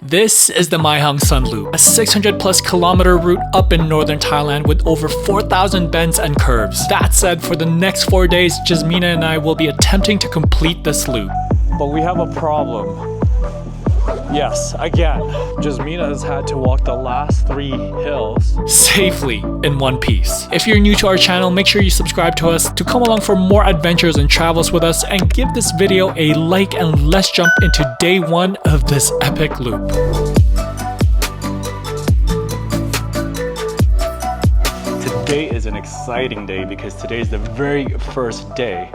This is the Mae Hong Son Loop, a 600 plus kilometer route up in northern Thailand with over 4,000 bends and curves. That said, for the next 4 days, Jasmina and I will be attempting to complete this loop. But we have a problem. Yes, again, Jasmina has had to walk the last 3 hills safely in one piece. If you're new to our channel, make sure you subscribe to us to come along for more adventures and travels with us, and give this video a like, and let's jump into day 1 of this epic loop. Today is an exciting day because today is the very first day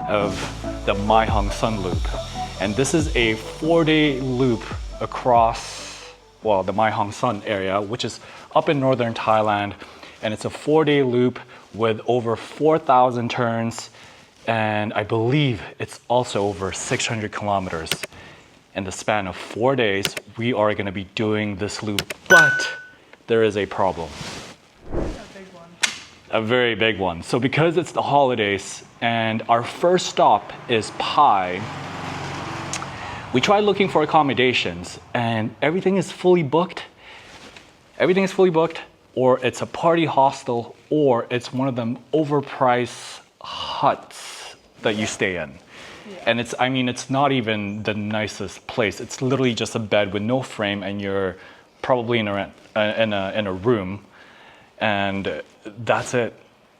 of the Mae Hong Son Loop. And this is a 4-day loop across, well, the Mae Hong Son area, which is up in northern Thailand. And it's a 4-day loop with over 4,000 turns. And I believe it's also over 600 kilometers. In the span of 4 days, we are going to be doing this loop. But there is a problem. A big one. A very big one. So because it's the holidays and our first stop is Pai, we tried looking for accommodations and everything is fully booked. Everything is fully booked, or it's a party hostel, or it's one of them overpriced huts that you stay in. Yeah. And it's not even the nicest place. It's literally just a bed with no frame, and you're probably in a room, and that's it.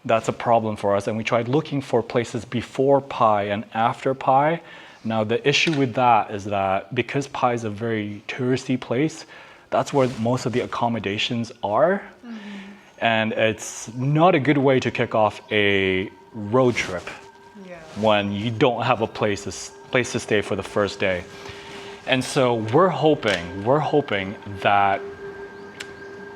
That's a problem for us. And we tried looking for places before Pai and after Pai. Now, the issue with that is that because Pai is a very touristy place, that's where most of the accommodations are. Mm-hmm. And it's not a good way to kick off a road trip when you don't have a place to stay for the first day. And so we're hoping that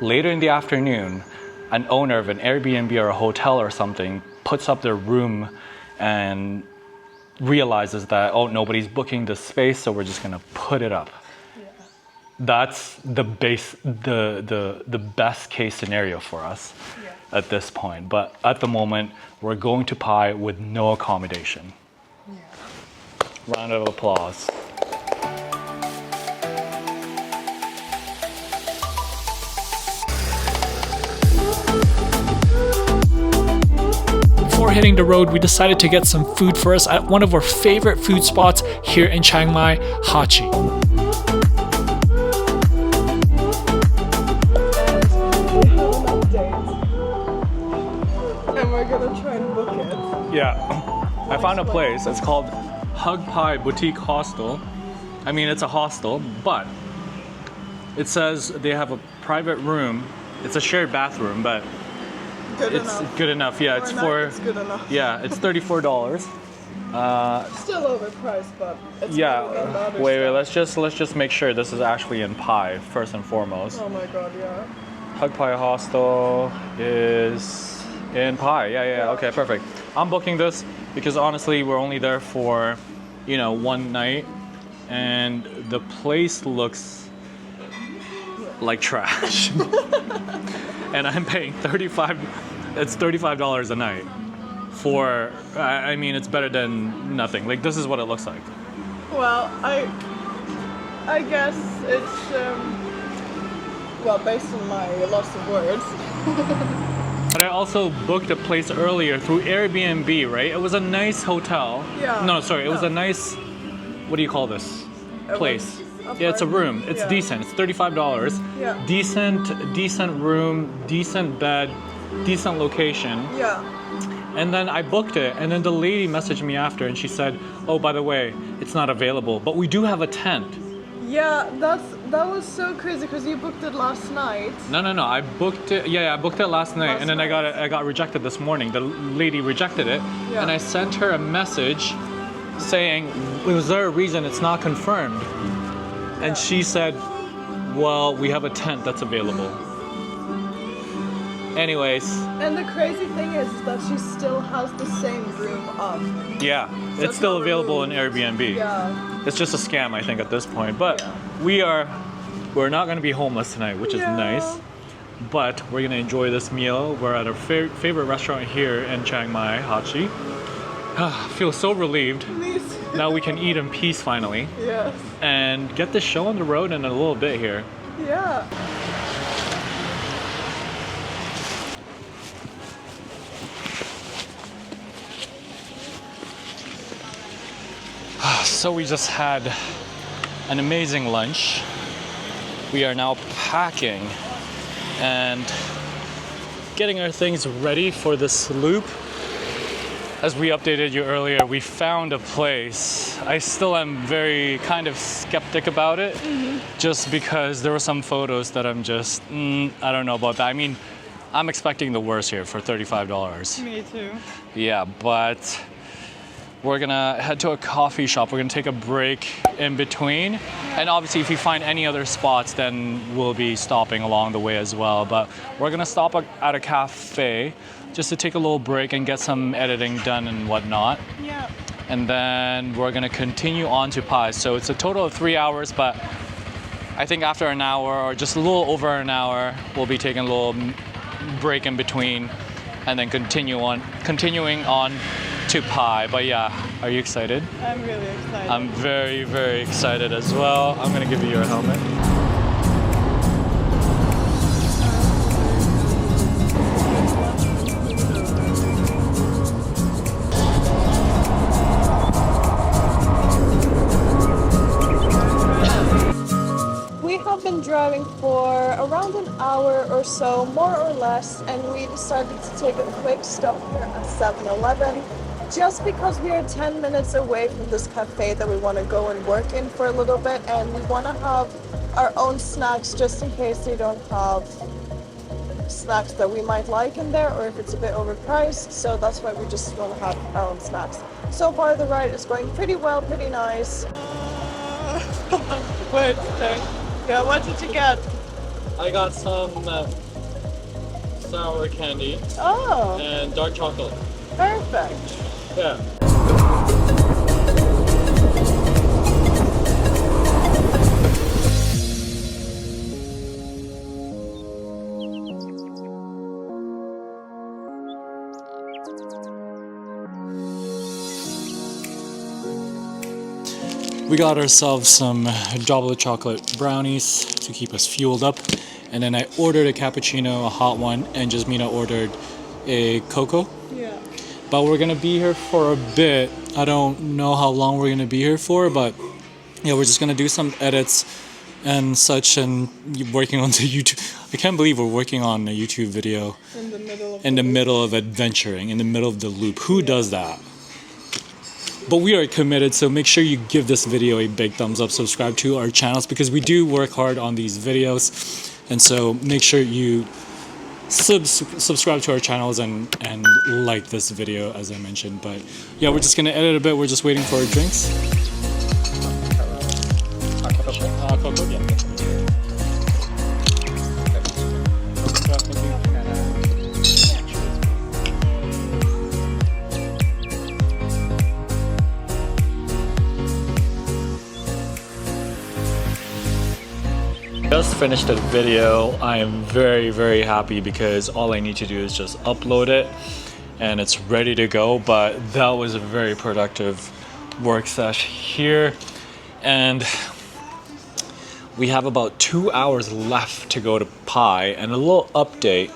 later in the afternoon, an owner of an Airbnb or a hotel or something puts up their room and realizes that, oh, nobody's booking this space, so we're just gonna put it up. Yeah. That's the best case scenario for us at this point. But at the moment, we're going to Pai with no accommodation. Yeah. Round of applause. Before hitting the road, we decided to get some food for us at one of our favorite food spots here in Chiang Mai, Hachi. And we're gonna try and book it. Yeah, I found a place. It's called Hug Pai Boutique Hostel. I mean, it's a hostel, but it says they have a private room. It's a shared bathroom, but good enough. Yeah, it's good enough. Yeah, it's $34. Still overpriced, but it's yeah. Wait. Let's just make sure this is actually in Pai first and foremost. Oh my god, yeah. Hug Pai Hostel is in Pai. Yeah. Okay, perfect. I'm booking this because honestly, we're only there for, 1 night, and the place looks like trash. And I'm paying it's $35 a night for, it's better than nothing. Like, this is what it looks like. Well, I guess it's, based on my loss of words. But I also booked a place earlier through Airbnb, right? It was a nice hotel. Yeah. No, sorry, it was a nice, what do you call this place? Yeah, it's a room. It's decent. It's $35. Yeah. Decent room, decent bed, decent location. Yeah. And then I booked it, and then the lady messaged me after, and she said, "Oh, by the way, it's not available, but we do have a tent." Yeah, that was so crazy because you booked it last night. No. I booked it. Yeah, I booked it last night, and then I got rejected this morning. The lady rejected it, and I sent her a message saying, "Was there a reason it's not confirmed?" And she said, well, we have a tent that's available. Anyways. And the crazy thing is that she still has the same room up. Yeah, so it's still available in Airbnb. Yeah. It's just a scam, I think, at this point. But we're not going to be homeless tonight, which is nice. But we're going to enjoy this meal. We're at our favorite restaurant here in Chiang Mai, Hachi. I feel so relieved. Me too. Now we can eat in peace finally. Yes. And get the show on the road in a little bit here. Yeah. So we just had an amazing lunch. We are now packing and getting our things ready for this loop. As we updated you earlier, we found a place. I still am very kind of skeptic about it, just because there were some photos that I'm just, I don't know about that. I mean, I'm expecting the worst here for $35. Me too. Yeah, but we're gonna head to a coffee shop. We're gonna take a break in between. And obviously if we find any other spots, then we'll be stopping along the way as well. But we're gonna stop at a cafe just to take a little break and get some editing done and whatnot. Yeah. And then we're gonna continue on to Pai. So it's a total of 3 hours, but I think after an hour or just a little over an hour, we'll be taking a little break in between and then continuing on to Pai. But yeah, are you excited? I'm really excited. I'm very, very excited as well. I'm gonna give you your helmet. We have been driving for around an hour or so, more or less, and we decided to take a quick stop here at 7-Eleven. Just because we are 10 minutes away from this cafe that we want to go and work in for a little bit, and we want to have our own snacks just in case they don't have snacks that we might like in there, or if it's a bit overpriced. So that's why we just want to have our own snacks. So far the ride is going pretty well, pretty nice. Wait, yeah, what did you get? I got some sour candy Oh, and dark chocolate. perfect. Yeah. We got ourselves some double chocolate brownies to keep us fueled up. And then I ordered a cappuccino, a hot one, and Jasmina ordered a cocoa. Yeah. But we're gonna be here for a bit. I don't know how long we're gonna be here for, but yeah, we're just gonna do some edits and such and working on the YouTube. I can't believe we're working on a YouTube video In the middle of middle of adventuring, in the middle of the loop. Who does that? But we are committed, so make sure you give this video a big thumbs up, subscribe to our channels, because we do work hard on these videos. And so make sure you subscribe to our channels and like this video, as I mentioned. But yeah, we're just gonna edit a bit. We're just waiting for our drinks. Just finished the video. I am very, very happy because all I need to do is just upload it and it's ready to go. But that was a very productive work sesh here, and we have about 2 hours left to go to Pai. And a little update,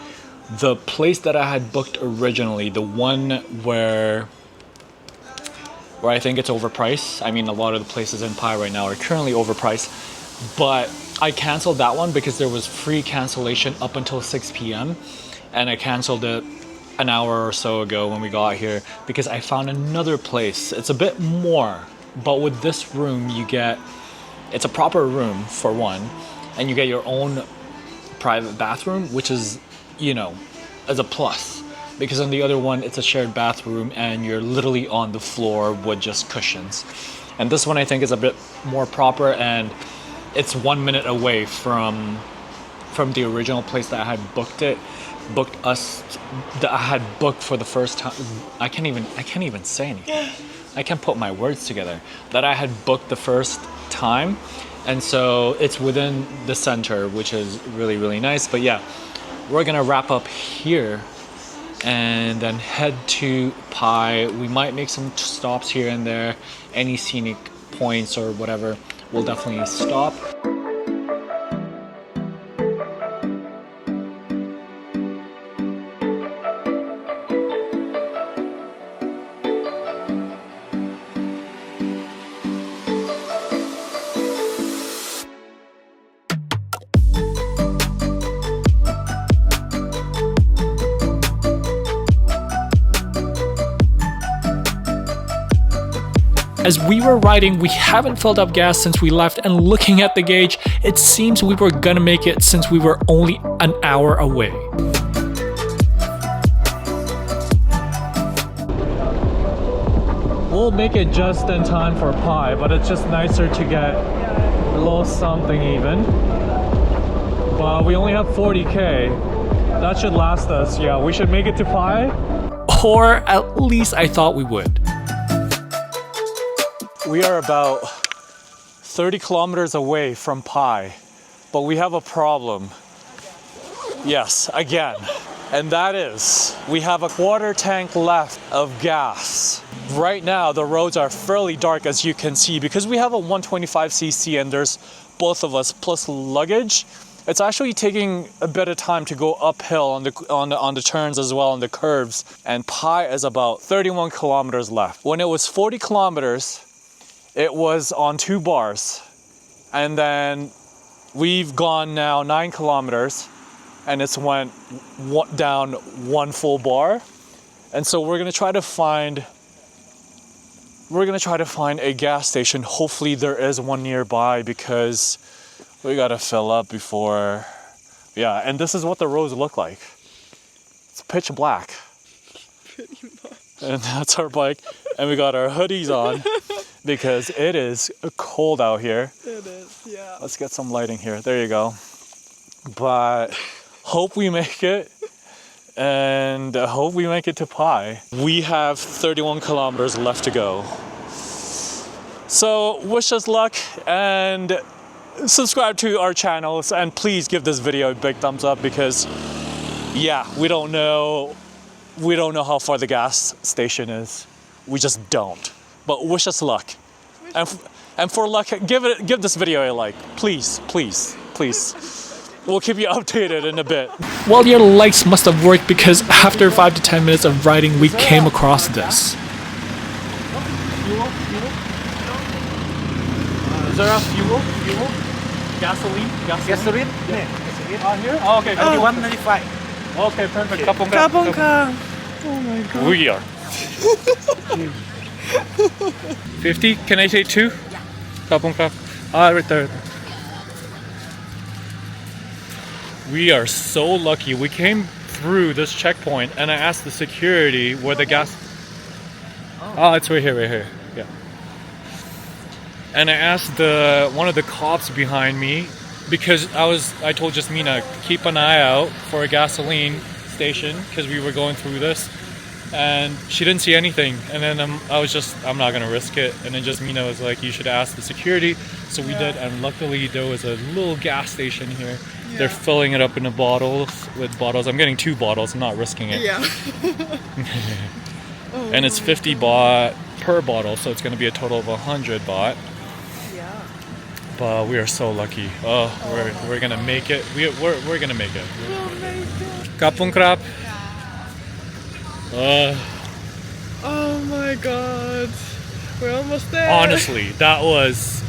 the place that I had booked originally, the one where I think it's overpriced. I mean, a lot of the places in Pai right now are currently overpriced, but I canceled that one because there was free cancellation up until 6 p.m. and I canceled it an hour or so ago when we got here because I found another place. It's a bit more, but with this room you get, it's a proper room for one, and you get your own private bathroom, which is, you know, as a plus, because on the other one it's a shared bathroom and you're literally on the floor with just cushions. And this one I think is a bit more proper, and it's 1 minute away from the original place that I had booked for the first time. I can't even say anything. I can't put my words together. That I had booked the first time, and so it's within the center, which is really, really nice. But yeah, we're gonna wrap up here and then head to Pai. We might make some stops here and there, any scenic points or whatever, we'll definitely stop. As we were riding, we haven't filled up gas since we left, and looking at the gauge, it seems we were gonna make it since we were only an hour away. We'll make it just in time for Pai, but it's just nicer to get a little something even. But we only have 40K. That should last us. Yeah, we should make it to Pai. Or at least I thought we would. We are about 30 kilometers away from Pai, but we have a problem. Yes, again. And that is, we have a quarter tank left of gas. Right now, the roads are fairly dark, as you can see, because we have a 125cc and there's both of us plus luggage. It's actually taking a bit of time to go uphill on the turns as well, on the curves. And Pai is about 31 kilometers left. When it was 40 kilometers, it was on 2 bars, and then we've gone now 9 kilometers and it's went down 1 full bar. And so we're gonna try to find a gas station. Hopefully there is one nearby, because we gotta fill up before, yeah. And this is what the roads look like. It's pitch black. And that's our bike, and we got our hoodies on because it is cold out here. It is, yeah. Let's get some lighting here. There you go. But hope we make it, and hope we make it to Pai. We have 31 kilometers left to go. So wish us luck, and subscribe to our channels, and please give this video a big thumbs up, because yeah, we don't know how far the gas station is. We just don't. But wish us luck. And for luck, give this video a like. Please, please, please. We'll keep you updated in a bit. Well, your likes must have worked, because after 5 to 10 minutes of riding, we came across this. Is there a fuel? Gasoline? Gasoline? Here? Oh, okay. 91.95. Okay, perfect. Kapunka. Oh my god. We are. 50? Can I say 2? Kapunka. Right there. We are so lucky. We came through this checkpoint, and I asked the security where the gas. Oh, it's right here. Yeah. And I asked one of the cops behind me, because I told Jasmina, keep an eye out for a gasoline station, because we were going through this, and she didn't see anything. And then I'm not gonna risk it. And then Jasmina was like, you should ask the security. So we did, and luckily there was a little gas station here. Yeah. They're filling it up in the bottles. I'm getting 2 bottles. I'm not risking it. Yeah. And it's 50 baht per bottle, so it's gonna be a total of 100 baht. Yeah. But we are so lucky. We're gonna make it. We're gonna make it. Kapung krap. Oh my god. We're almost there. Honestly, that was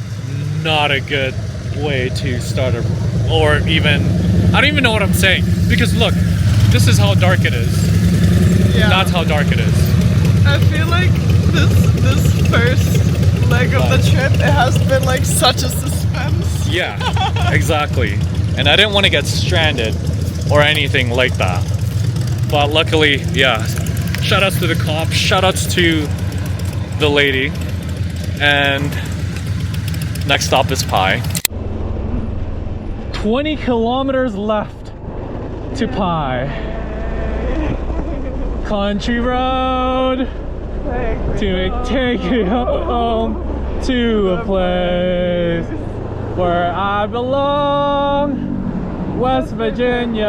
not a good way to start or even, I don't even know what I'm saying. Because look, this is how dark it is. Yeah. That's how dark it is. I feel like this first leg of the trip, it has been like such a suspense. Yeah, exactly. And I didn't want to get stranded or anything like that. But luckily, yeah. Shout outs to the cops, shout outs to the lady. And next stop is Pai. 20 kilometers left to Pai. Country road to take you home to a place where I belong, West Virginia.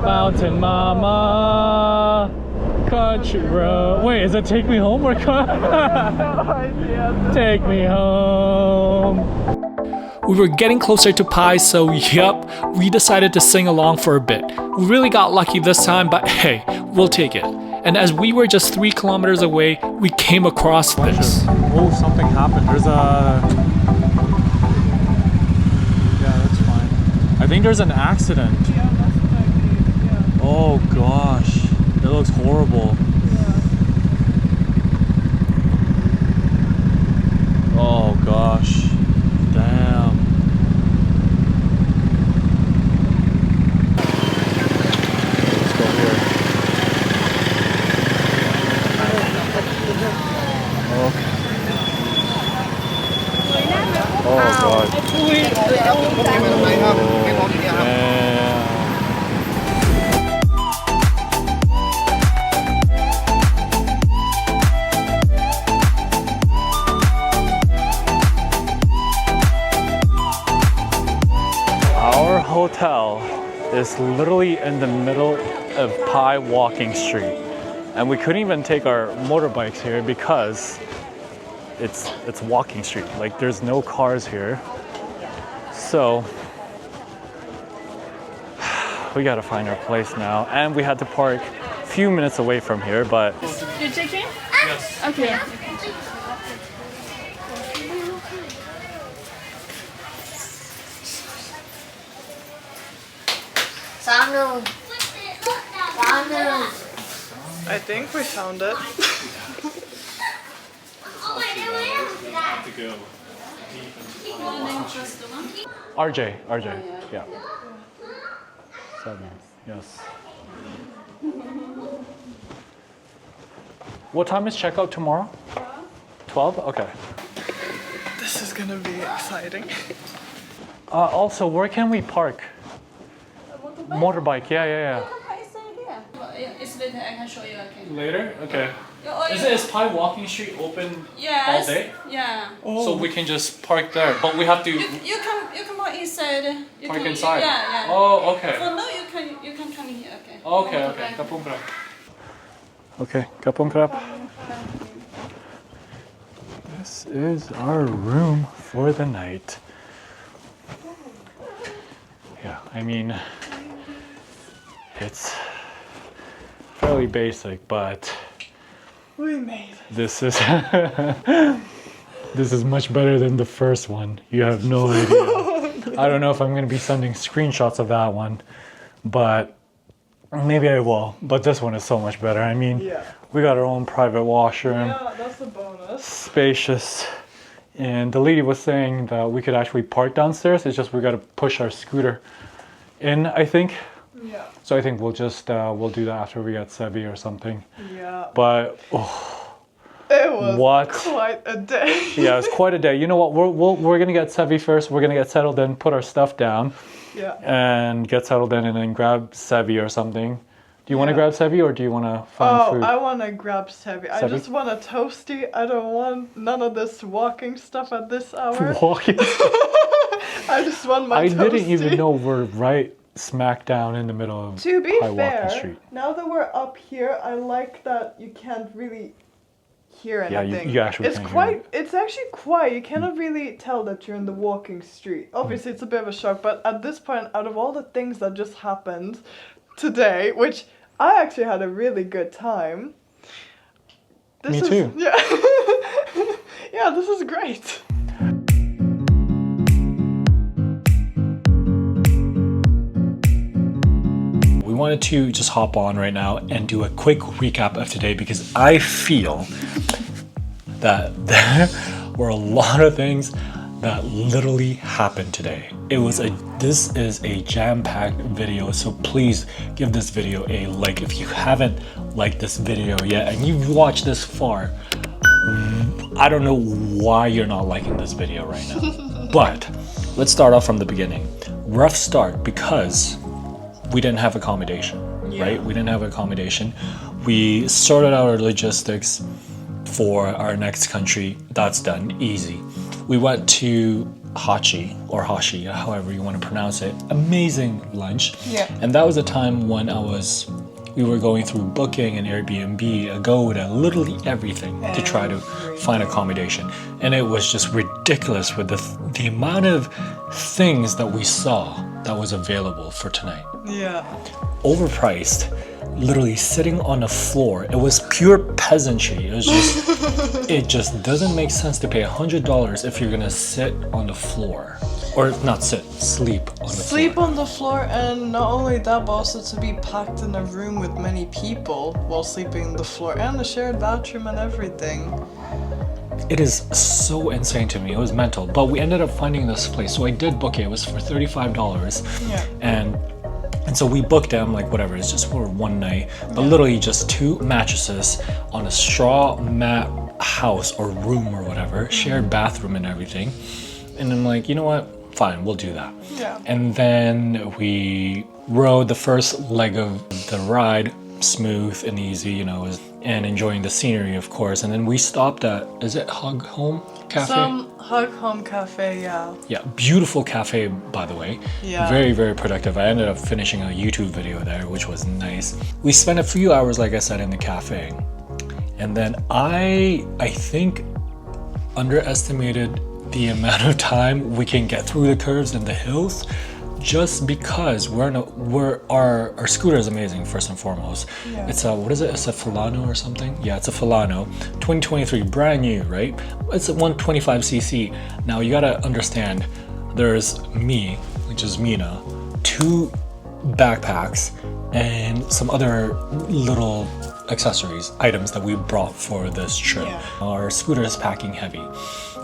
Mountain Mama, country road. Wait, is it Take Me Home or Take Me Home? We were getting closer to Pai, so yup, we decided to sing along for a bit. We really got lucky this time, but hey, we'll take it. And as we were just 3 kilometers away, we came across this. Oh, something happened. There's a... Yeah, that's fine. I think there's an accident. Yeah, that's what I mean. Yeah. Oh gosh, it looks horrible. Yeah. Oh gosh, damn. Let's go here. Okay. Oh god. Our hotel is literally in the middle of Pai Walking Street, and we couldn't even take our motorbikes here because it's walking street. Like there's no cars here, so we gotta find our place now. And we had to park a few minutes away from here, but You check in? yes. Okay. I think we found it. RJ, yeah. 7, yes. What time is checkout tomorrow? 12? Okay. This is gonna be exciting. Also, where can we park? Motorbike, yeah. It's later, I can show you again. Later? Okay. Oh, Is Pai Walking Street open yes. all day? Yeah. So we can just park there, but we have to You can park inside. You park can, inside. Yeah. Oh, okay. For now you can come in here. Okay. Okay. Kapung krap. Okay, kapung krap. This is our room for the night. Yeah, I mean, it's fairly basic, but We made it. this is this is much better than the first one. You have no idea. I don't know if I'm going to be sending screenshots of that one, but maybe I will. But this one is so much better. I mean, Yeah. we got our own private washroom, Yeah, that's a bonus. spacious. And the lady was saying that we could actually park downstairs. It's just we got to push our scooter in, I think. Yeah. So I think we'll just we'll do that after we get Sevi or something. Yeah. But It was What? quite a day. yeah, it's quite a day. You know what? We're gonna get Sevi first. We're gonna get settled in, put our stuff down, Yeah. and get settled in, and then grab Sevi or something. Do you want to Yeah. grab Sevi or do you want to find Oh, food? I want to grab Sevi. I Sevi? just want a toasty. I don't want none of this walking stuff at this hour. Walking. I just want my I toasty. didn't even know we're right smack down in the middle of To be Pai Walking fair, Street. now that we're up here, I like that you can't really hear Yeah, anything. you actually it's can't hear quite. It's actually quiet. You cannot really tell that you're in the walking street. Obviously, it's a bit of a shock, but at this point, out of all the things that just happened today, which I actually had a really good time. Me is, too. Yeah. Yeah, this is great. We wanted to just hop on right now and do a quick recap of today because I feel that there were a lot of things that literally happened today. This is a jam-packed video, so please give this video a like if you haven't liked this video yet and you've watched this far. I don't know why you're not liking this video right now. But let's start off from the beginning. Rough start because we didn't have accommodation, right? We didn't have accommodation. We sorted out our logistics for our next country. That's done, easy. We went to Hachi or Hashi, however you want to pronounce it. Amazing lunch. Yeah. And that was a time when we were going through Booking and Airbnb, Agoda, literally everything to try to find accommodation. And it was just ridiculous with the amount of things that we saw that was available for tonight. Yeah. Overpriced, literally sitting on the floor. It was pure peasantry. It was just, it just doesn't make sense to pay $100 if you're gonna sit on the floor. Or not sit, sleep on the floor. Sleep on the floor, and not only that, but also to be packed in a room with many people while sleeping on the floor, and a shared bathroom and everything. It is so insane to me. It was mental. But we ended up finding this place. So I did book it. It was for $35. Yeah. And so we booked it. I'm like, whatever, it's just for one night. But literally just 2 mattresses on a straw mat house or room or whatever, shared bathroom and everything. And I'm like, you know what? Fine, we'll do that. Yeah. And then we rode the first leg of the ride, smooth and easy, you know, and enjoying the scenery, of course. And then we stopped at, is it Hug Home Cafe? Some Hug Home Cafe, yeah. Yeah, beautiful cafe, by the way. Yeah. Very, very productive. I ended up finishing a YouTube video there, which was nice. We spent a few hours, like I said, in the cafe. And then I think underestimated the amount of time we can get through the curves and the hills, just because our scooter is amazing, first and foremost. Yeah. It's a, what is it? It's a Filano or something? Yeah, it's a Filano. 2023, brand new, right? It's a 125cc. Now you gotta understand, there's me, which is Mina, 2 backpacks, and some other little accessories, items that we brought for this trip. Yeah. Our scooter is packing heavy.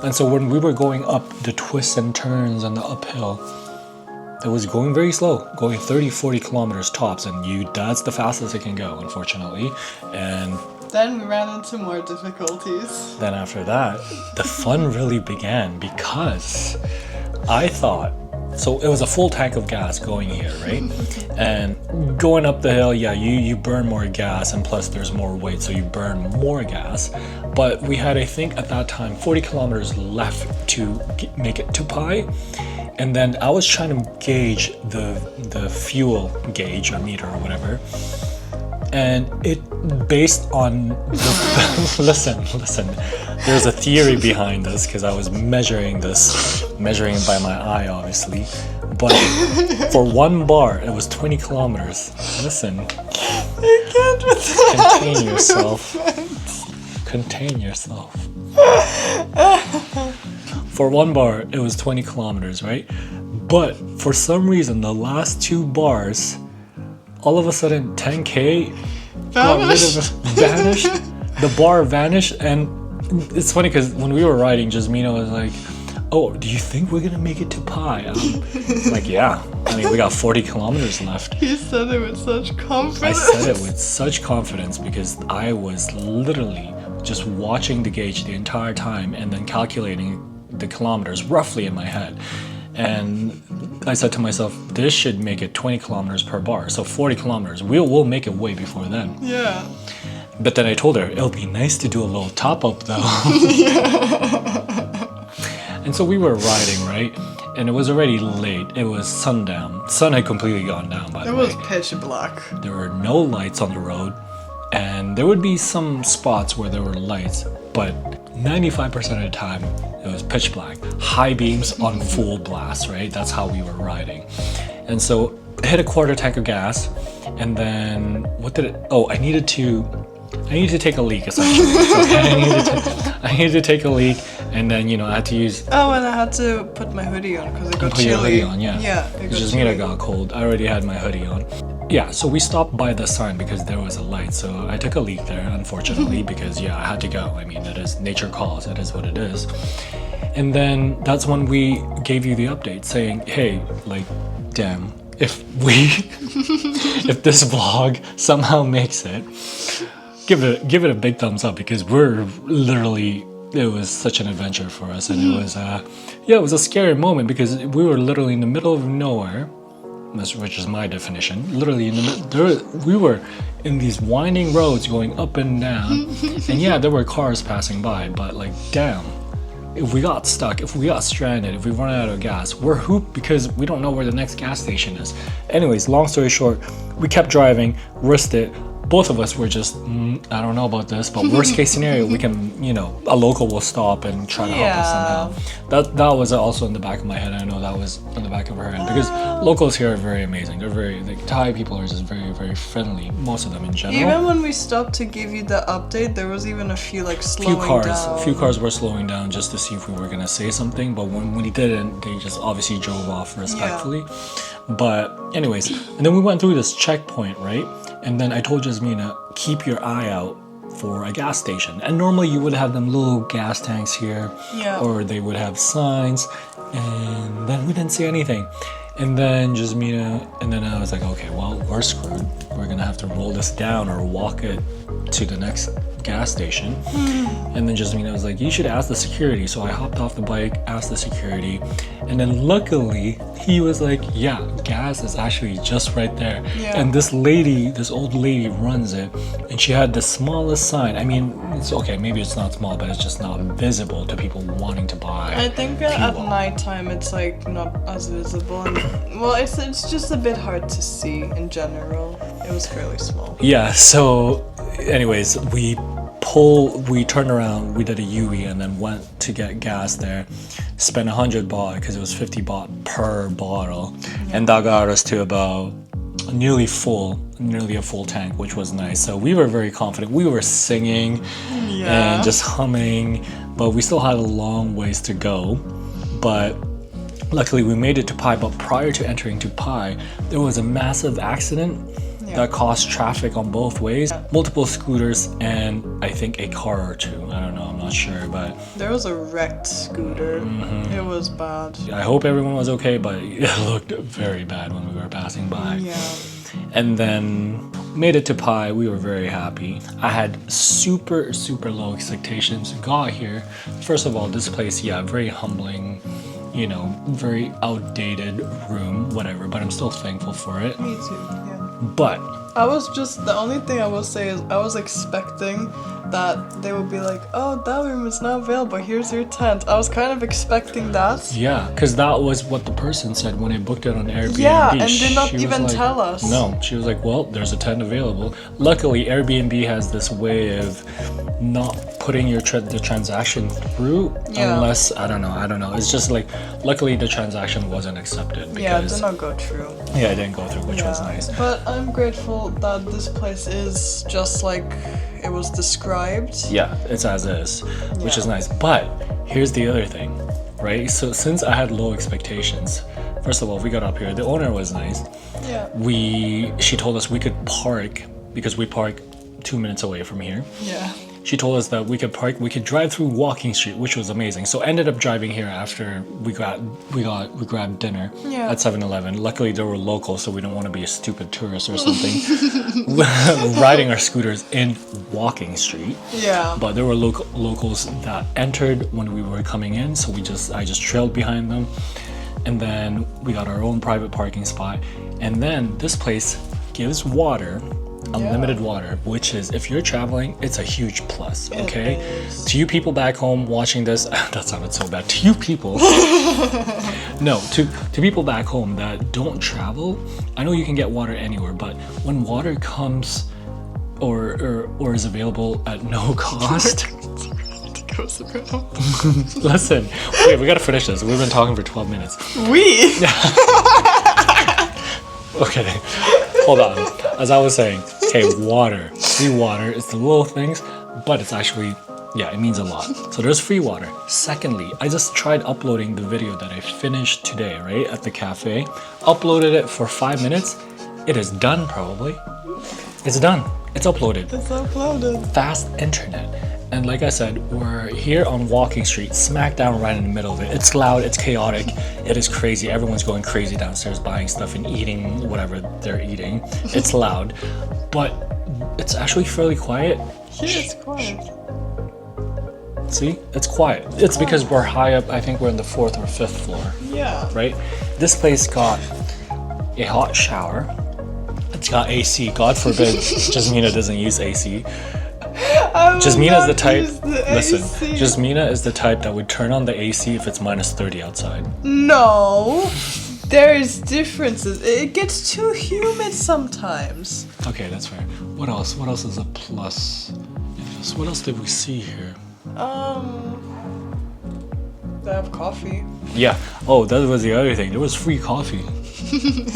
And so when we were going up the twists and turns and the uphill, it was going very slow, going 30-40 kilometers tops, and that's the fastest it can go, unfortunately. And Then we ran into more difficulties. then after that, the fun really began, because I thought, so it was a full tank of gas going here, right? And going up the hill, yeah, you burn more gas, and plus there's more weight, so you burn more gas. But we had, I think at that time, 40 kilometers left to make it to Pai. And then I was trying to gauge the fuel gauge or meter or whatever. And it, based on the, listen, there's a theory behind this, because I was measuring it by my eye, obviously. But for 1 bar, it was 20 kilometers. Listen. You can't with that. Contain yourself. For 1 bar, it was 20 kilometers, right? But for some reason, the last 2 bars, all of a sudden 10K vanished. The bar vanished. And it's funny because when we were riding, Jasmina was like, oh, do you think we're gonna make it to Pai? I'm like, yeah, I mean, we got 40 kilometers left. You said it with such confidence. I said it with such confidence because I was literally just watching the gauge the entire time and then calculating the kilometers roughly in my head. And I said to myself, this should make it 20 kilometers per bar, so 40 kilometers. We'll make it way before then. Yeah. But then I told her, it'll be nice to do a little top up though. And so we were riding, right? And it was already late. It was sundown. Sun had completely gone down, by the way. It was pitch black. There were no lights on the road. And there would be some spots where there were lights, but 95% of the time, it was pitch black. High beams on full blast, right? That's how we were riding. And so I hit a quarter tank of gas, and then I needed to take a leak, essentially. I needed to take a leak, and then, I had to use... Oh, and I had to put my hoodie on because it got Put your chilly. hoodie on, yeah. Yeah, it got Jasmina chilly. got cold. I already had my hoodie on. Yeah, so we stopped by the sign because there was a light. So I took a leak there, unfortunately, because I had to go. I mean, it is nature calls. It is what it is. And then that's when we gave you the update saying, hey, like, damn, if this vlog somehow makes it, give it a big thumbs up, because we're literally, it was such an adventure for us. And it was, it was a scary moment because we were literally in the middle of nowhere. Which is my definition. Literally, we were in these winding roads going up and down, and yeah, there were cars passing by, but like, damn, if we got stuck, if we got stranded, if we run out of gas, we're hooped because we don't know where the next gas station is. Anyways, long story short, we kept driving, risked it. Both of us were just, I don't know about this, but worst case scenario, we can, you know, a local will stop and try to help us somehow. That was also in the back of my head. I know that was in the back of her head because locals here are very amazing. They're very, like, Thai people are just very, very friendly. Most of them in general. Even when we stopped to give you the update, there was even a few like slowing down. Few cars were slowing down just to see if we were gonna say something, but when we didn't, they just obviously drove off respectfully. But anyways, and then we went through this checkpoint, right? And then I told Jasmina, keep your eye out for a gas station. And normally you would have them little gas tanks here, or they would have signs, and then we didn't see anything. And then I was like, okay, well, we're screwed. We're gonna have to roll this down or walk it to the next gas station. And then Jasmina was like, you should ask the security. So I hopped off the bike, asked the security, and then luckily he was like, yeah, gas is actually just right there. And this old lady runs it, and she had the smallest sign. I mean, it's okay, maybe it's not small, but it's just not visible to people wanting to buy. I think at nighttime it's like not as visible. Well, it's just a bit hard to see in general. It was fairly small. Yeah, so anyways, we turned around, we did a U-E and then went to get gas there, spent 100 baht because it was 50 baht per bottle, and that got us to about nearly a full tank, which was nice. So we were very confident. We were singing and just humming, but we still had a long ways to go. But luckily we made it to Pai. But prior to entering to Pai, there was a massive accident that caused traffic on both ways. Multiple scooters and I think a car or two. I don't know, I'm not sure, but there was a wrecked scooter. It was bad. I hope everyone was okay, but it looked very bad when we were passing by. And then made it to Pai. We were very happy. I had super low expectations. Got here. First of all, this place, very humbling, you know, very outdated room, whatever, but I'm still thankful for it. Me too, But the only thing I will say is I was expecting that they would be like, oh, that room is not available, here's your tent. I was kind of expecting that. Yeah, because that was what the person said when I booked it on Airbnb. Yeah, and did not even tell us. No, she was like, well, there's a tent available. Luckily, Airbnb has this way of not putting the transaction through unless, I don't know. It's just like, luckily the transaction wasn't accepted. It did not go through. Yeah, it didn't go through, which was nice. But I'm grateful that this place is just like it was described. Yeah, it's as is, which is nice. But here's the other thing, right? So since I had low expectations, first of all, we got up here. The owner was nice. She told us we could park because we park 2 minutes away from here. She told us that we could drive through Walking Street, which was amazing. So ended up driving here after we grabbed dinner at 7-Eleven. Luckily there were locals, so we don't want to be a stupid tourist or something riding our scooters in Walking Street. But there were locals that entered when we were coming in, so I just trailed behind them, and then we got our own private parking spot. And then this place gives water. Unlimited water, which is, if you're traveling, it's a huge plus, okay? To you people back home watching this, that sounded so bad. To you people, no, to people back home that don't travel, I know you can get water anywhere, but when water comes or is available at no cost, listen, wait, we gotta finish this. We've been talking for 12 minutes. Okay, hold on. As I was saying, okay, water, free water, it's the little things, but it's actually, it means a lot. So there's free water. Secondly, I just tried uploading the video that I finished today, right, at the cafe. Uploaded it for 5 minutes. It is done, probably. It's done. It's uploaded. It's uploaded. Fast internet. And like I said, we're here on Walking Street, smack down right in the middle of it. It's loud, it's chaotic, it is crazy. Everyone's going crazy downstairs buying stuff and eating whatever they're eating. It's loud, but it's actually fairly quiet. Here it's quiet. See, it's quiet. It's because we're high up. I think we're on the 4th or 5th floor. Right? This place got a hot shower. It's got AC. God forbid Jasmina doesn't use AC. I will Jasmina is the not type. use the Listen, AC. Jasmina is the type that would turn on the AC if it's minus 30 outside. No, there's differences. It gets too humid sometimes. Okay, that's fair. What else? What else is a plus? Yes, what else did we see here? They have coffee. Yeah. Oh, that was the other thing. There was free coffee.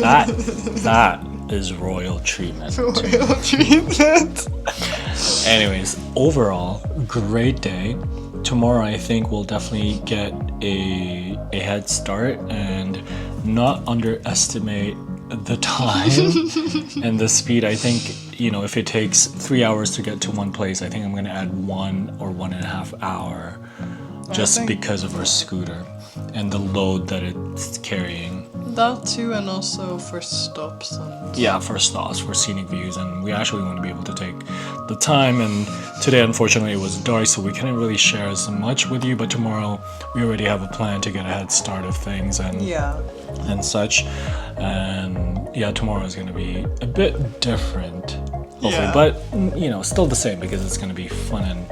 That is royal treatment. Royal treatment. Anyways, overall, great day. Tomorrow, I think we'll definitely get a head start and not underestimate the time and the speed. I think, you know, if it takes 3 hours to get to one place, I think I'm going to add 1 or 1.5 hour just because of our scooter and the load that it's carrying. That too, and also for stops and... Yeah, for stops, for scenic views, and we actually want to be able to take the time. And today, unfortunately, it was dark, so we couldn't really share as much with you. But tomorrow, we already have a plan to get a head start of things and such. And yeah, tomorrow is going to be a bit different, hopefully, but you know, still the same because it's going to be fun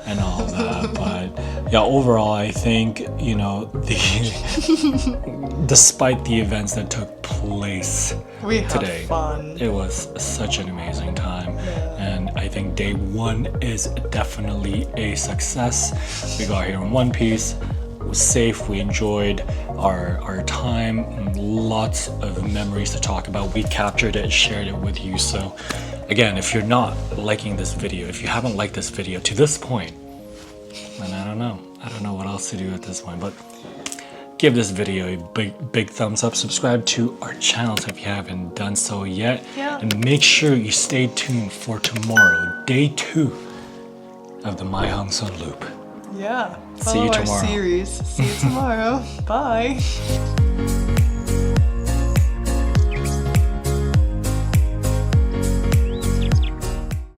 and all that. But yeah, overall, I think, you know, despite the events that took place today, fun. it was such an amazing time. And I think day 1 is definitely a success. We got here in one piece. It was safe. We enjoyed our time, and lots of memories to talk about. We captured it, shared it with you. So again, if you're not liking this video, if you haven't liked this video to this point, then I don't know what else to do at this point, but give this video a big thumbs up. Subscribe to our channels if you haven't done so yet. And make sure you stay tuned for tomorrow, day 2 of the Mae Hong Son Loop. Yeah. See you Follow our tomorrow. series. See you tomorrow. Bye.